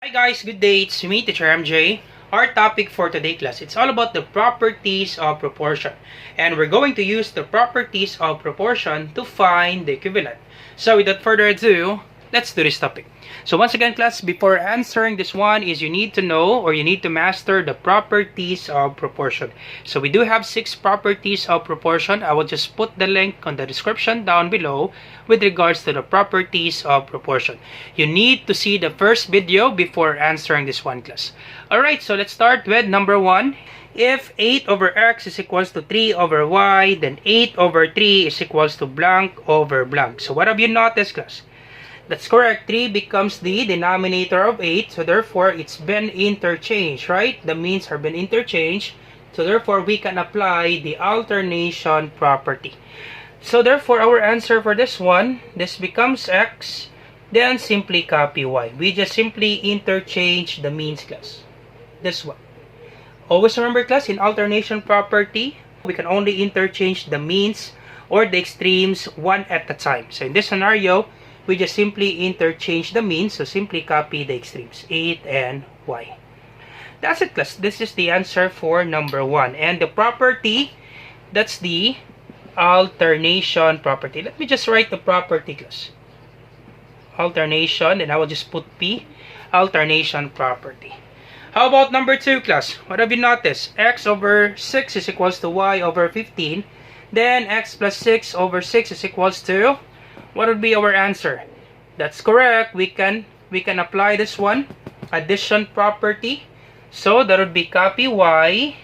Hi guys, good day. It's me, Teacher MJ. Our topic for today class, it's all about the properties of proportion. And we're going to use the properties of proportion to find the equivalent. So without further ado, let's do this topic. So once again class, before answering this one is you need to know or you need to master the properties of proportion. So we do have 6 properties of proportion. I will just put the link on the description down below with regards to the properties of proportion. You need to see the first video before answering this one class. Alright, so let's start with number 1. If 8 over x is equals to 3 over y, then 8 over 3 is equals to blank over blank. So what have you noticed class? That's correct. 3 becomes the denominator of 8. So therefore, it's been interchanged, right? The means have been interchanged. So therefore, we can apply the alternation property. So therefore, our answer for this one, this becomes x. Then simply copy y. We just simply interchange the means class. This one. Always remember class, in alternation property, we can only interchange the means or the extremes one at a time. So in this scenario, we just simply interchange the means, so simply copy the extremes, 8 and y. That's it class. This is the answer for number 1. And the property, that's the alternation property. Let me just write the property class. Alternation, and I will just put P, alternation property. How about number 2 class? What have you noticed? X over 6 is equals to y over 15. Then x plus 6 over 6 is equals to, what would be our answer? That's correct. We can apply this one, addition property. So that would be copy y,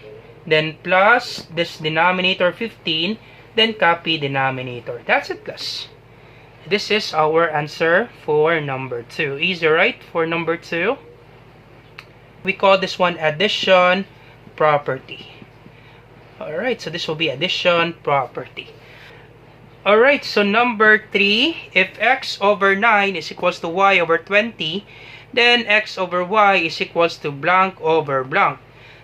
then plus this denominator 15, then copy denominator. That's it class. This is our answer for number 2. Easy, right? For number 2, we call this one addition property. Alright, so this will be addition property. Alright, so number 3, if x over 9 is equals to y over 20, then x over y is equals to blank over blank.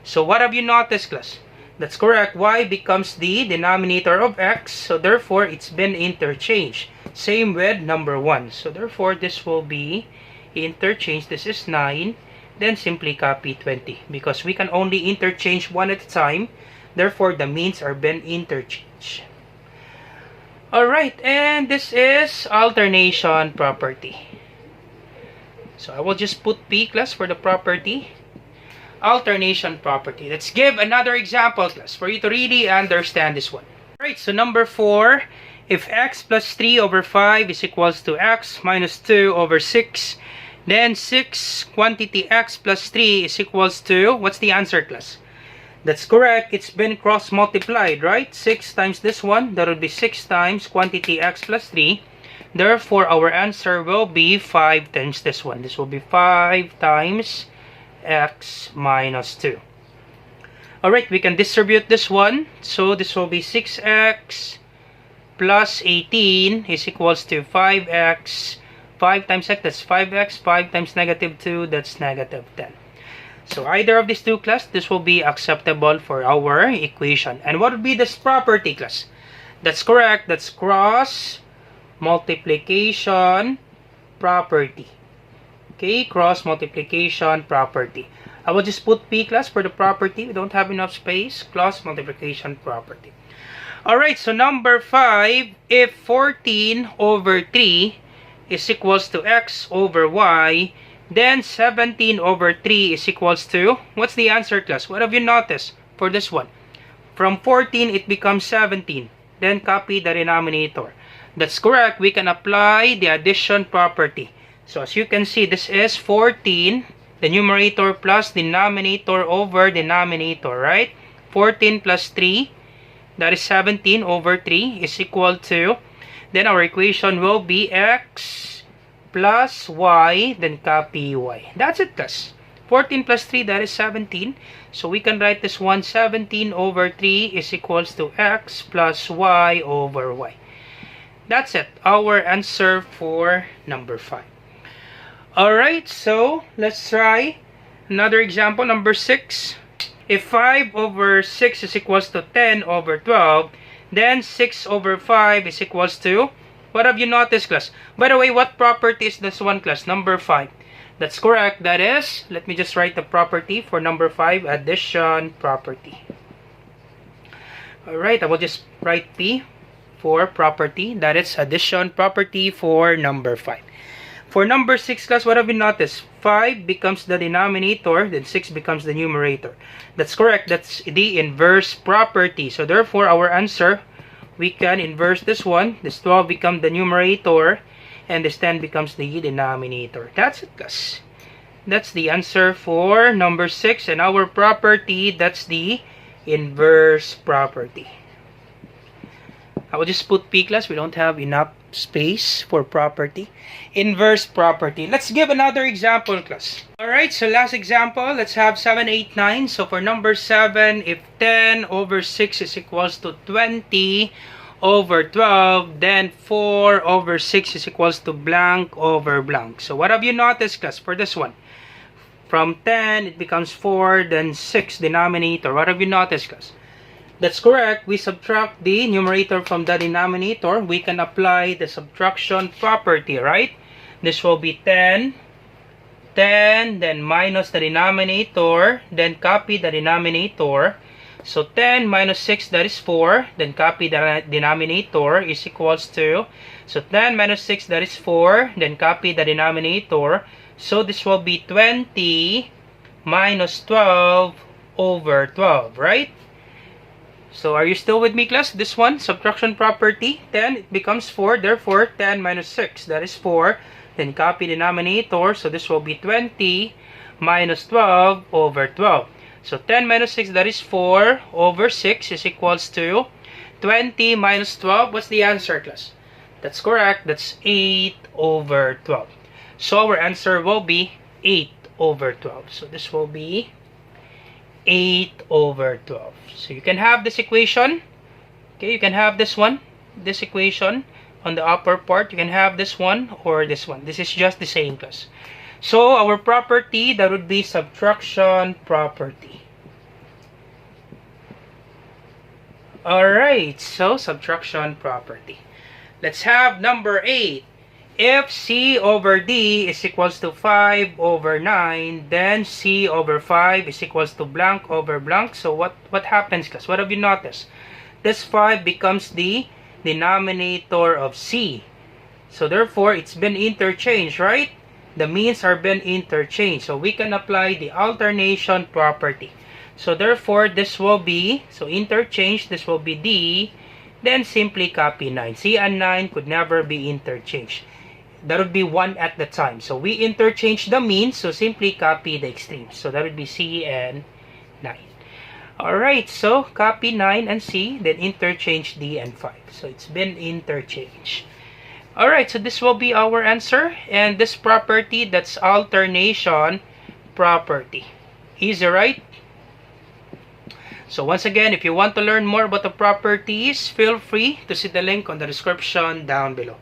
So what have you noticed class? That's correct. Y becomes the denominator of x, so therefore it's been interchanged. Same with number 1. So therefore this will be interchanged. This is 9, then simply copy 20 because we can only interchange one at a time. Therefore the means are been interchanged. Alright, and this is alternation property. So I will just put P class for the property. Alternation property. Let's give another example class for you to really understand this one. Alright, so number 4, if x plus 3 over 5 is equals to x minus 2 over 6, then 6 quantity x plus 3 is equals to, what's the answer class? That's correct. It's been cross-multiplied, right? 6 times this one, that would be 6 times quantity x plus 3. Therefore, our answer will be 5 times this one. This will be 5 times x minus 2. Alright, we can distribute this one. So, this will be 6x plus 18 is equals to 5x. 5 times x, that's 5x. 5 times negative 2, that's negative 10. So either of these two class, this will be acceptable for our equation. And what would be this property class? That's correct. That's cross multiplication property. Okay, cross multiplication property. I will just put P class for the property. We don't have enough space. Cross multiplication property. Alright, so number 5, if 14 over 3 is equals to x over y, then 17 over 3 is equals to, what's the answer class? What have you noticed for this one? From 14, it becomes 17. Then copy the denominator. That's correct. We can apply the addition property. So as you can see, this is 14, the numerator plus denominator over denominator, right? 14 plus 3, that is 17 over 3 is equal to, then our equation will be x plus y, then copy y. That's it class. 14 plus 3, that is 17. So we can write this one, 17 over 3 is equals to x plus y over y. That's it. Our answer for number 5. Alright, so let's try another example, number 6. If 5 over 6 is equals to 10 over 12, then 6 over 5 is equals to, what have you noticed class? By the way, what property is this one class? Number 5. That's correct. That is, let me just write the property for number 5, addition property. Alright, I will just write P for property. That is addition property for number 5. For number 6 class, what have we noticed? 5 becomes the denominator, then 6 becomes the numerator. That's correct. That's the inverse property. So therefore, our answer, we can inverse this one. This 12 becomes the numerator, and this 10 becomes the denominator. That's it, class. That's the answer for number 6. And our property, that's the inverse property. I will just put P, class. We don't have enough space for property. Inverse property. Let's give another example, class. Alright, so last example, let's have 7, 8, 9. So for number 7, if 10 over 6 is equals to 20 over 12, then 4 over 6 is equals to blank over blank. So what have you noticed, class, for this one? From 10, it becomes 4, then 6 denominator. What have you noticed, class? That's correct. We subtract the numerator from the denominator. We can apply the subtraction property, right? This will be 10, then minus the denominator, then copy the denominator. So 10 minus 6, that is 4, then copy the denominator, is equals to, so 10 minus 6, that is 4, then copy the denominator. So this will be 20 minus 12 over 12, right? So are you still with me, class? This one, subtraction property, 10, it becomes 4. Therefore, 10 minus 6, that is 4. Then copy denominator. So this will be 20 minus 12 over 12. So 10 minus 6, that is 4 over 6 is equals to 20 minus 12. What's the answer, class? That's correct. That's 8 over 12. So our answer will be 8 over 12. So this will be 8 over 12. So you can have this equation. Okay, you can have this one, this equation on the upper part. You can have this one or this one. This is just the same, class. So our property, that would be subtraction property. Alright, so subtraction property. Let's have number 8. If C over D is equals to 5 over 9, then C over 5 is equals to blank over blank. So what happens, class? What have you noticed? This 5 becomes the denominator of C. So therefore, it's been interchanged, right? The means are been interchanged. So we can apply the alternation property. So therefore, this will be, so interchange, this will be D, then simply copy 9. C and 9 could never be interchanged. That would be 1 at the time. So we interchange the means, so simply copy the extremes. So that would be C and 9. Alright, so copy 9 and C, then interchange D and 5. So it's been interchanged. Alright, so this will be our answer. And this property, that's alternation property. Easy, right? So once again, if you want to learn more about the properties, feel free to see the link on the description down below.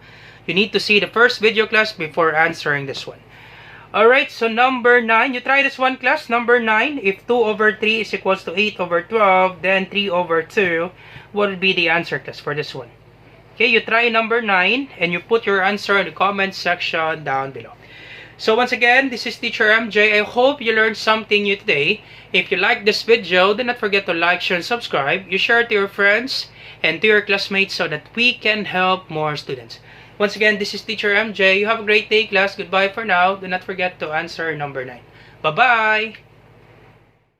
You need to see the first video, class, before answering this one. Alright, so number 9. You try this one, class. Number 9. If 2 over 3 is equals to 8 over 12, then 3 over 2. What would be the answer, class, for this one? Okay, you try number 9, and you put your answer in the comment section down below. So once again, this is Teacher MJ. I hope you learned something new today. If you like this video, do not forget to like, share, and subscribe. You share it to your friends and to your classmates so that we can help more students. Once again, this is Teacher MJ. You have a great day, class. Goodbye for now. Do not forget to answer number 9. Bye-bye!